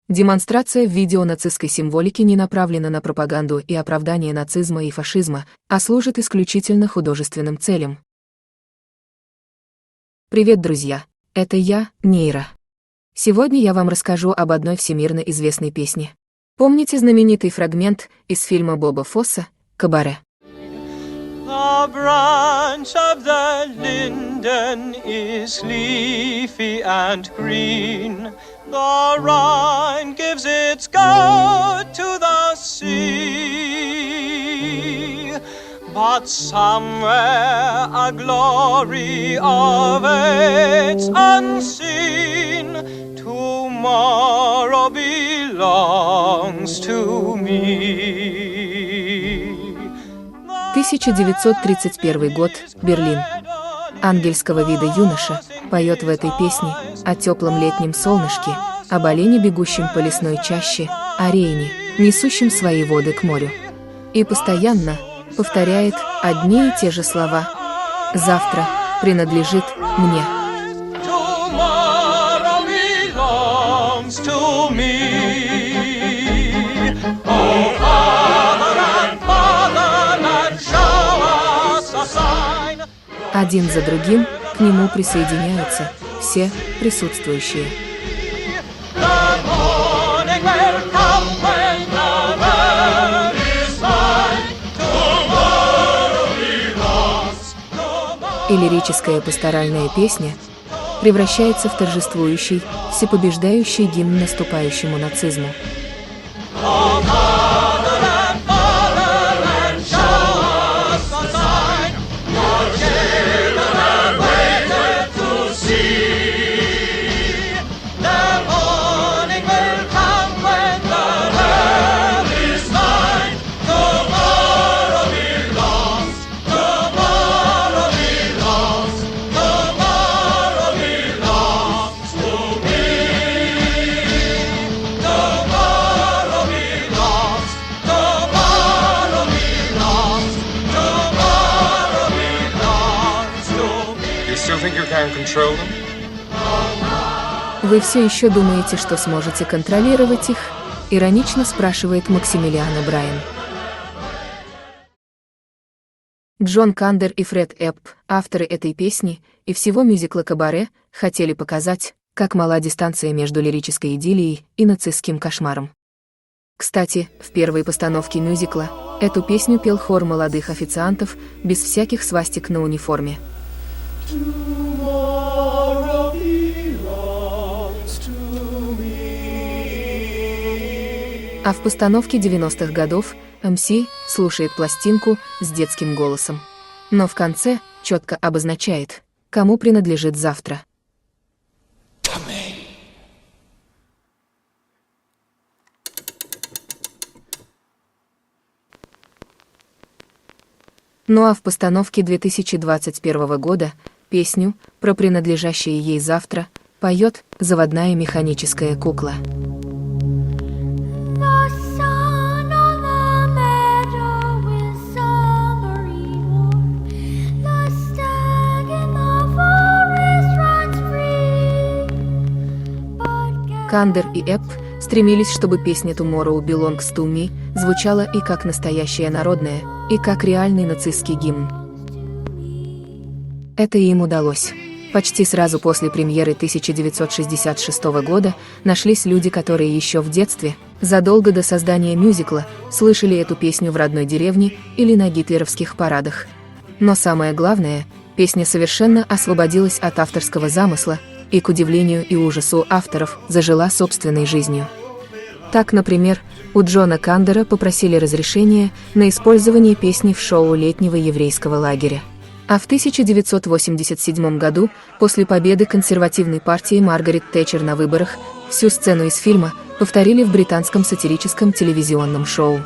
Демонстрация в видео нацистской символики не направлена на пропаганду и оправдание нацизма и фашизма, а служит исключительно художественным целям. Привет, друзья! Это я, Нейра. Сегодня я вам расскажу об одной всемирно известной песне. Помните знаменитый фрагмент из фильма Боба Фосса «Кабаре»? The branch of the linden is leafy and green. The Rhine gives its gold to the sea. But somewhere a glory awaits unseen. Tomorrow belongs to me. 1931 год, Берлин. Ангельского вида юноша поет в этой песне о теплом летнем солнышке, об олене, бегущем по лесной чаще, о Рейне, несущем свои воды к морю. И постоянно повторяет одни и те же слова: «Завтра принадлежит мне». Один за другим к нему присоединяются все присутствующие. И лирическая пасторальная песня превращается в торжествующий, всепобеждающий гимн наступающему нацизму. Вы все еще думаете, что сможете контролировать их? Иронично спрашивает Максимилиан Брайан. Джон Кандер и Фред Эпп, авторы этой песни и всего мюзикла «Кабаре», хотели показать, как мала дистанция между лирической идиллией и нацистским кошмаром. Кстати, в первой постановке мюзикла эту песню пел хор молодых официантов без всяких свастик на униформе. А в постановке 90-х годов МС слушает пластинку с детским голосом. Но в конце четко обозначает, кому принадлежит завтра. Ну а в постановке 2021 года песню про принадлежащее ей завтра поет заводная механическая кукла. Кандер и Эпп стремились, чтобы песня «Tomorrow Belongs to Me» звучала и как настоящая народная, и как реальный нацистский гимн. Это им удалось. Почти сразу после премьеры 1966 года нашлись люди, которые еще в детстве, задолго до создания мюзикла, слышали эту песню в родной деревне или на гитлеровских парадах. Но самое главное, песня совершенно освободилась от авторского замысла и, к удивлению и ужасу авторов, зажила собственной жизнью. Так, например, у Джона Кандера попросили разрешения на использование песни в шоу летнего еврейского лагеря. А в 1987 году, после победы консервативной партии Маргарет Тэтчер на выборах, всю сцену из фильма повторили в британском сатирическом телевизионном шоу.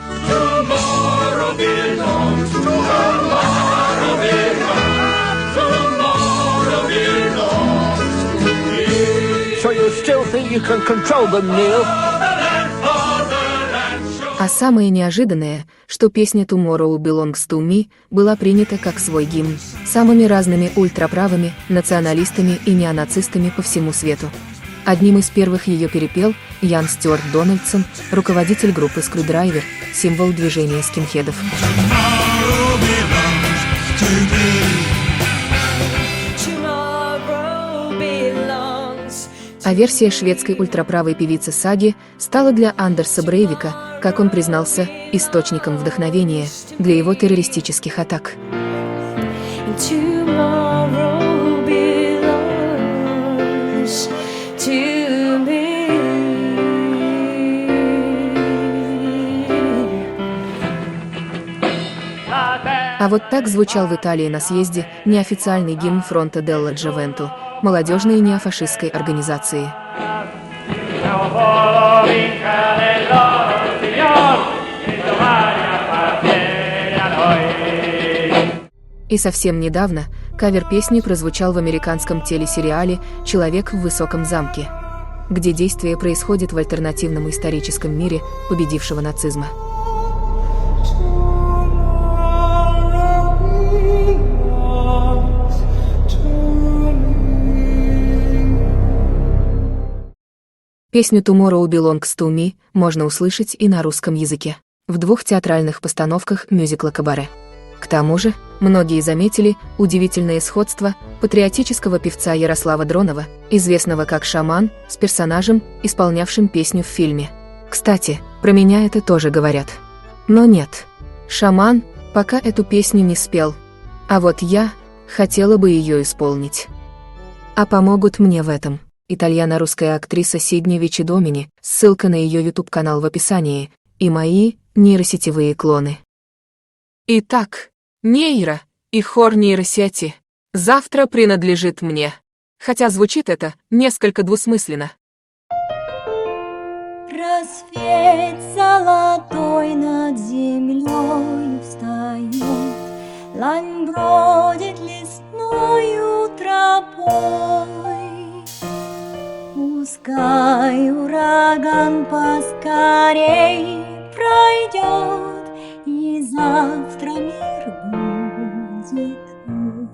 А самое неожиданное, что песня «Tomorrow Belongs to Me» была принята как свой гимн самыми разными ультраправыми, националистами и неонацистами по всему свету. Одним из первых ее перепел Ян Стюарт Дональдсон, руководитель группы Screwdriver, символ движения скинхедов. А версия шведской ультраправой певицы Саги стала для Андерса Брейвика, как он признался, источником вдохновения для его террористических атак. А вот так звучал в Италии на съезде неофициальный гимн фронта Делла Джовенту, молодежной неофашистской организации. И совсем недавно кавер песни прозвучал в американском телесериале «Человек в высоком замке», где действие происходит в альтернативном историческом мире победившего нацизма. Песню «Tomorrow Belongs to Me» можно услышать и на русском языке, в 2 театральных постановках мюзикла «Кабаре». К тому же, многие заметили удивительное сходство патриотического певца Ярослава Дронова, известного как Шаман, с персонажем, исполнявшим песню в фильме. Кстати, про меня это тоже говорят. Но нет, Шаман пока эту песню не спел, а вот я хотела бы ее исполнить. А помогут мне в этом итальяно-русская актриса Сидни Вичидомини, ссылка на ее YouTube-канал в описании, и мои нейросетевые клоны. Итак, нейро и хор нейросети завтра принадлежит мне. Хотя звучит это несколько двусмысленно. Рассвет золотой над землей встает, лань бродит лесною тропой. Пускай ураган поскорей пройдет, и завтра мир будет твой.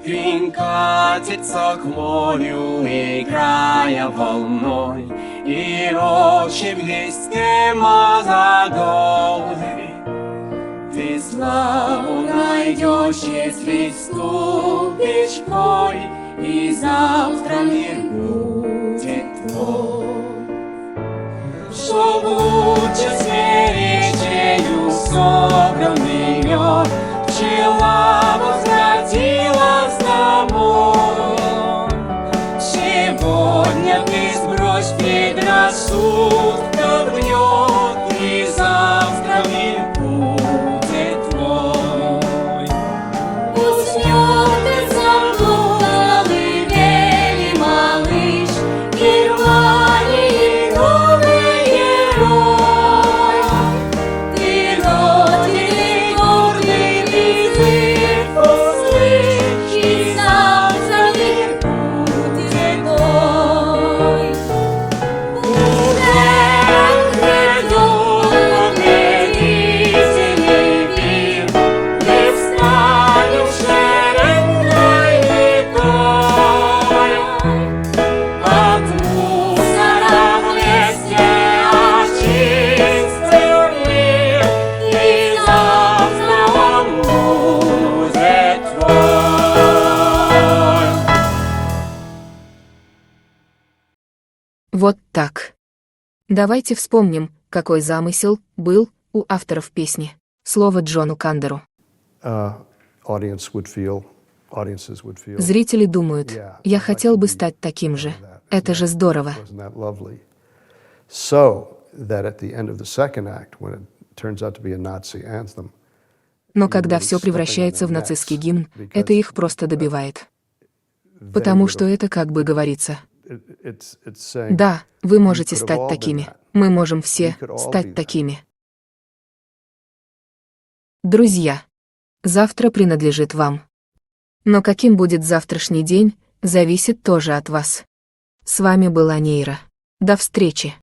Фин катится к морю, играя волной, и рощи в листе молодой. Ты славу найдешь, если вступишь в бой, и завтра мир будет твой. Чтоб лучше с речею собранный мед пчела возвратилась домой. Сегодня ты сбрось предрассудков гнет, и завтра мир будет твой. Уснет и заплуталый белый малыш Германии новый герой. Ты родине гордый призыв услышь, и завтра мир будет твой. Вот так. Давайте вспомним, какой замысел был у авторов песни. Слово Джону Кандеру. Зрители думают, я хотел бы стать таким же. Это же здорово. Но когда все превращается в нацистский гимн, это их просто добивает. Потому что это как бы говорится. Да, вы можете стать такими. Мы можем все стать такими. Друзья, завтра принадлежит вам. Но каким будет завтрашний день, зависит тоже от вас. С вами была Нейра. До встречи.